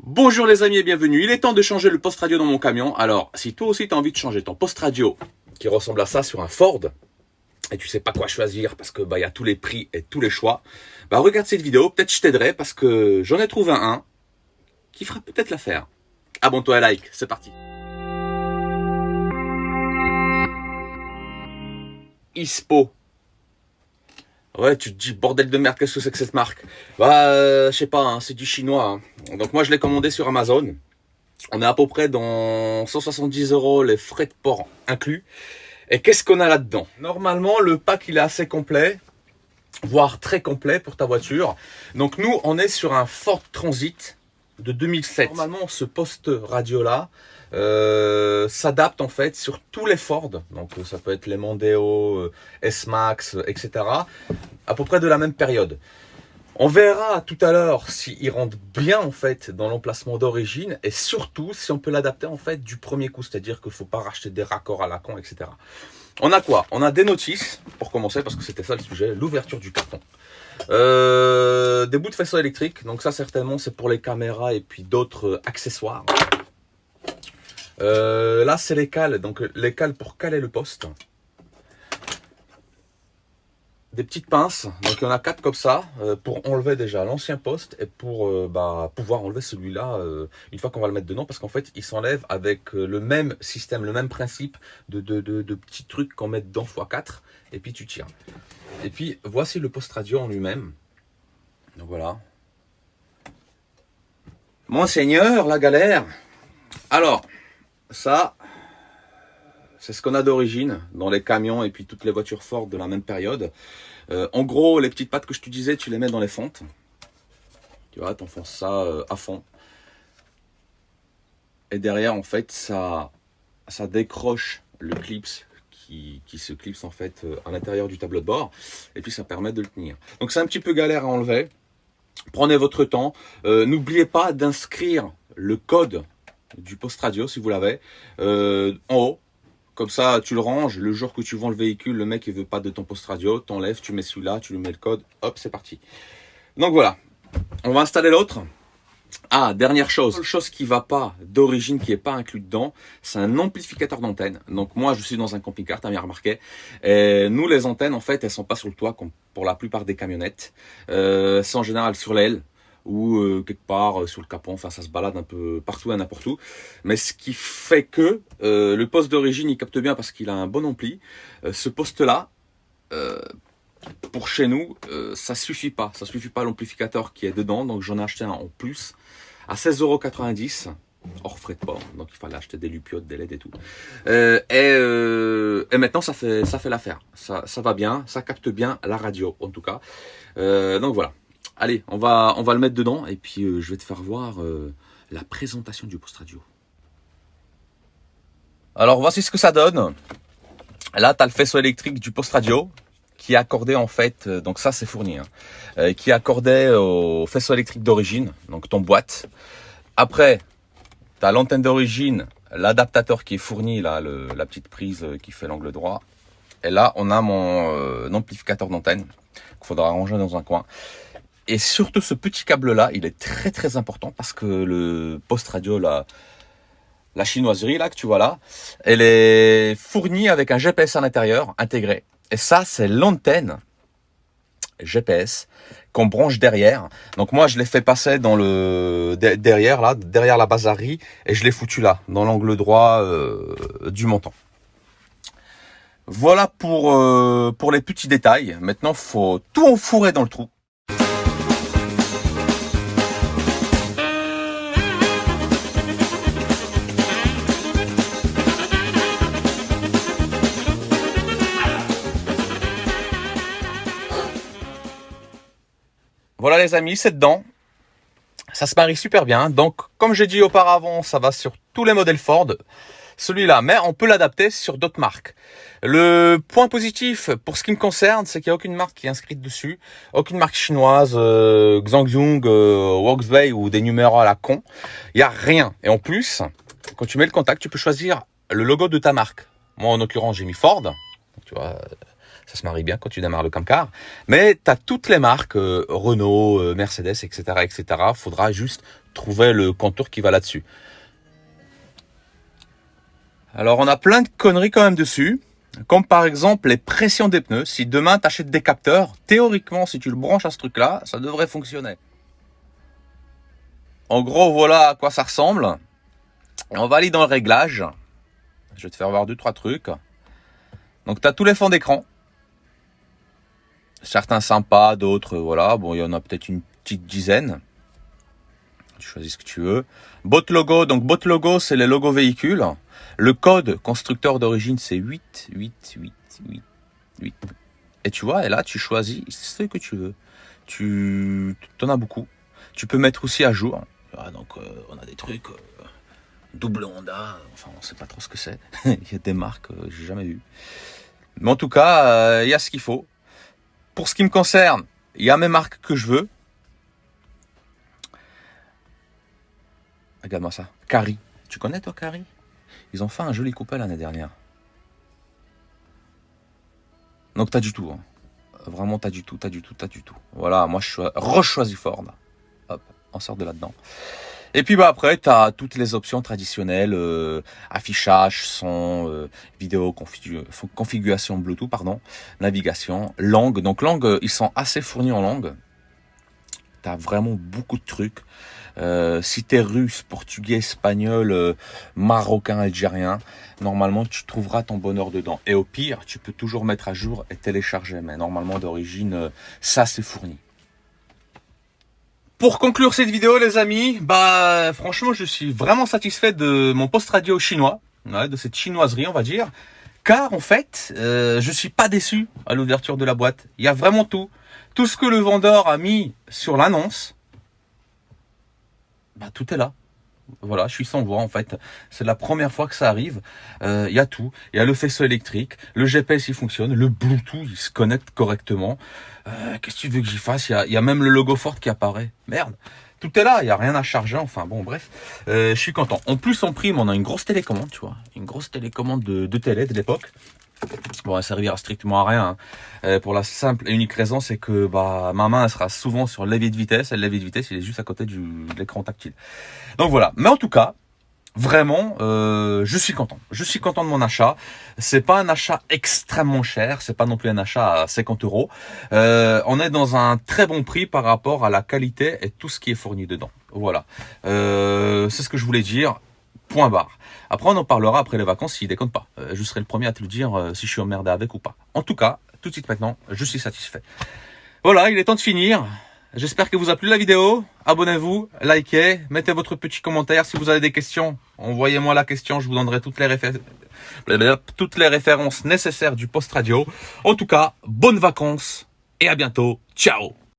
Bonjour les amis et bienvenue. Il est temps de changer le poste radio dans mon camion. Alors, si toi aussi tu as envie de changer ton poste radio qui ressemble à ça sur un Ford et tu sais pas quoi choisir parce que y a tous les prix et tous les choix, regarde cette vidéo, peut-être je t'aiderai parce que j'en ai trouvé un qui fera peut-être l'affaire. Abonne-toi et like, c'est parti. Ispo. Ouais, tu te dis, bordel de merde, qu'est-ce que c'est que cette marque? Je sais pas, hein, c'est du chinois. Hein. Donc moi, je l'ai commandé sur Amazon. On est à peu près dans 170 € les frais de port inclus. Et qu'est-ce qu'on a là-dedans? Normalement, le pack, il est assez complet, voire très complet pour ta voiture. Donc nous, on est sur un Ford Transit de 2007. Normalement, ce poste radio-là s'adapte en fait sur tous les Ford. Donc ça peut être les Mondeo, S-Max, etc. À peu près de la même période. On verra tout à l'heure s'il rentre bien en fait dans l'emplacement d'origine et surtout si on peut l'adapter en fait du premier coup. C'est-à-dire qu'il ne faut pas racheter des raccords à la con, etc. On a quoi? On a des notices pour commencer parce que c'était ça le sujet, l'ouverture du carton. Des bouts de faisceau électrique, donc ça certainement c'est pour les caméras et puis d'autres accessoires. Là c'est les cales, donc les cales pour caler le poste. Des petites pinces, donc il y en a 4 comme ça, pour enlever déjà l'ancien poste et pour pouvoir enlever celui-là une fois qu'on va le mettre dedans, parce qu'en fait il s'enlève avec le même système, le même principe de petits trucs qu'on met dedans x4 et puis tu tires. Et puis voici le poste radio en lui-même. Donc voilà. Monseigneur, la galère. Alors, ça, c'est ce qu'on a d'origine dans les camions et puis toutes les voitures Ford de la même période. En gros, les petites pattes que je te disais, tu les mets dans les fentes. Tu vois, tu enfonces ça à fond. Et derrière, en fait, ça décroche le clips qui se clipse en fait à l'intérieur du tableau de bord. Et puis, ça permet de le tenir. Donc, c'est un petit peu galère à enlever. Prenez votre temps. N'oubliez pas d'inscrire le code du poste radio, si vous l'avez, en haut. Comme ça, tu le ranges. Le jour que tu vends le véhicule, le mec, il veut pas de ton poste radio. T'enlèves, tu mets celui-là, tu lui mets le code. Hop, c'est parti. Donc voilà. On va installer l'autre. Ah, dernière chose. Seule chose qui va pas d'origine, qui est pas inclus dedans, c'est un amplificateur d'antenne. Donc moi, je suis dans un camping-car, t'as bien remarqué. Et nous, les antennes, en fait, elles sont pas sur le toit, comme pour la plupart des camionnettes. C'est en général sur l'aile ou quelque part sur le capot, enfin ça se balade un peu partout et n'importe où. Mais ce qui fait que le poste d'origine il capte bien parce qu'il a un bon ampli. Ce poste-là, pour chez nous, ça suffit pas l'amplificateur qui est dedans, donc j'en ai acheté un en plus à 16,90 € hors frais de port, donc il fallait acheter des lupiotes, des LED et tout. Et maintenant ça fait l'affaire, ça va bien, ça capte bien la radio en tout cas. Donc voilà. Allez, on va le mettre dedans et puis je vais te faire voir la présentation du poste radio. Alors voici ce que ça donne. Là, tu as le faisceau électrique du poste radio qui est accordé en fait, donc ça c'est fourni, hein, qui est accordé au faisceau électrique d'origine, donc ton boîte. Après, tu as l'antenne d'origine, l'adaptateur qui est fourni, là, la petite prise qui fait l'angle droit. Et là, on a mon amplificateur d'antenne qu'il faudra ranger dans un coin. Et surtout ce petit câble là, il est très très important parce que le poste radio, la chinoiserie là que tu vois là, elle est fournie avec un GPS à l'intérieur intégré. Et ça c'est l'antenne GPS qu'on branche derrière. Donc moi je l'ai fait passer dans le derrière là, derrière la basarie et je l'ai foutu là, dans l'angle droit du montant. Voilà pour les petits détails. Maintenant faut tout enfourrer dans le trou. Voilà les amis, c'est dedans. Ça se marie super bien. Donc, comme j'ai dit auparavant, ça va sur tous les modèles Ford. Celui-là, mais on peut l'adapter sur d'autres marques. Le point positif, pour ce qui me concerne, c'est qu'il n'y a aucune marque qui est inscrite dessus. Aucune marque chinoise, Xiangyong, Huawei ou des numéros à la con. Il n'y a rien. Et en plus, quand tu mets le contact, tu peux choisir le logo de ta marque. Moi, en l'occurrence, j'ai mis Ford. Tu vois, ça se marie bien quand tu démarres le camcar. Mais tu as toutes les marques, Renault, Mercedes, etc., etc. Faudra juste trouver le contour qui va là-dessus. Alors on a plein de conneries quand même dessus, comme par exemple les pressions des pneus. Si demain tu achètes des capteurs, théoriquement si tu le branches à ce truc-là, ça devrait fonctionner. En gros, voilà à quoi ça ressemble. On va aller dans le réglage. Je vais te faire voir 2-3 trucs. Donc tu as tous les fonds d'écran. Certains sympas, d'autres voilà. Bon, il y en a peut-être une petite dizaine. Tu choisis ce que tu veux. Bot logo, donc bot logo, c'est les logos véhicules. Le code constructeur d'origine, c'est 8. Et tu vois, et là, tu choisis ce que tu veux. Tu en as beaucoup. Tu peux mettre aussi à jour. Donc, on a des trucs double Honda. Enfin, on sait pas trop ce que c'est. Il y a des marques que j'ai jamais vues. Mais en tout cas, il y a ce qu'il faut. Pour ce qui me concerne, il y a mes marques que je veux. Regarde-moi ça. Cari. Tu connais toi Cari? Ils ont fait un joli coupé l'année dernière. Donc t'as du tout. Hein. Vraiment t'as du tout. Voilà, moi je rechoisis Ford. Hop, on sort de là-dedans. Et puis bah après t'as toutes les options traditionnelles, affichage, son, vidéo, configuration Bluetooth, navigation, langue. Donc langue, ils sont assez fournis en langue. T'as vraiment beaucoup de trucs. Si t'es russe, portugais, espagnol, marocain, algérien, normalement tu trouveras ton bonheur dedans. Et au pire, tu peux toujours mettre à jour et télécharger. Mais normalement d'origine, ça c'est fourni. Pour conclure cette vidéo les amis, bah franchement je suis vraiment satisfait de mon post radio chinois, de cette chinoiserie on va dire. Car en fait, je suis pas déçu à l'ouverture de la boîte. Il y a vraiment tout. Tout ce que le vendeur a mis sur l'annonce, bah, tout est là. Voilà, je suis sans voix en fait. C'est la première fois que ça arrive. Il y a tout. Il y a le faisceau électrique, le GPS il fonctionne, le Bluetooth il se connecte correctement. Qu'est-ce que tu veux que j'y fasse? Il y a même le logo Ford qui apparaît. Merde. Tout est là, il n'y a rien à charger. Enfin bon, bref. Je suis content. En plus, en prime, on a une grosse télécommande, tu vois. Une grosse télécommande de télé de l'époque. Bon, elle servira strictement à rien. Pour la simple et unique raison, c'est que bah ma main elle sera souvent sur le levier de vitesse. Et le levier de vitesse, il est juste à côté de l'écran tactile. Donc voilà. Mais en tout cas, vraiment, je suis content. Je suis content de mon achat. C'est pas un achat extrêmement cher. C'est pas non plus un achat à 50 €. On est dans un très bon prix par rapport à la qualité et tout ce qui est fourni dedans. Voilà. C'est ce que je voulais dire. Point barre. Après, on en parlera après les vacances s'il déconne pas. Je serai le premier à te le dire si je suis emmerdé avec ou pas. En tout cas, tout de suite maintenant, je suis satisfait. Voilà, il est temps de finir. J'espère que vous a plu la vidéo. Abonnez-vous, likez, mettez votre petit commentaire. Si vous avez des questions, envoyez-moi la question. Je vous donnerai toutes les références nécessaires du post radio. En tout cas, bonnes vacances et à bientôt. Ciao!